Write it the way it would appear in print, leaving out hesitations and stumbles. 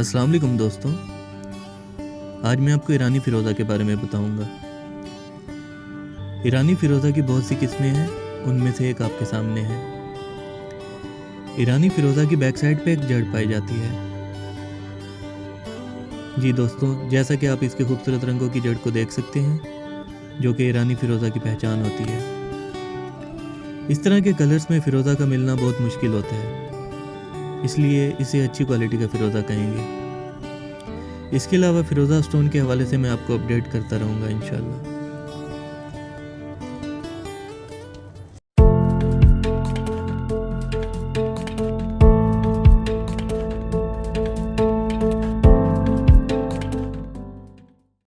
अस्सलाम वालेकुम दोस्तों। आज मैं आपको ईरानी फ़िरोज़ा के बारे में बताऊंगा। ईरानी फ़िरोज़ा की बहुत सी किस्में हैं, उनमें से एक आपके सामने है। ईरानी फ़िरोज़ा की बैक साइड पे एक जड़ पाई जाती है। जी दोस्तों, जैसा कि आप इसके खूबसूरत रंगों की जड़ को देख सकते हैं, जो कि ईरानी फ़िरोज़ा की पहचान होती है। इस तरह के कलर्स में फ़िरोज़ा का मिलना बहुत मुश्किल होता है, इसलिए इसे अच्छी क्वालिटी का फ़िरोज़ा कहेंगे। इसके अलावा फ़िरोज़ा स्टोन के हवाले से मैं आपको अपडेट करता रहूँगा इंशाल्लाह।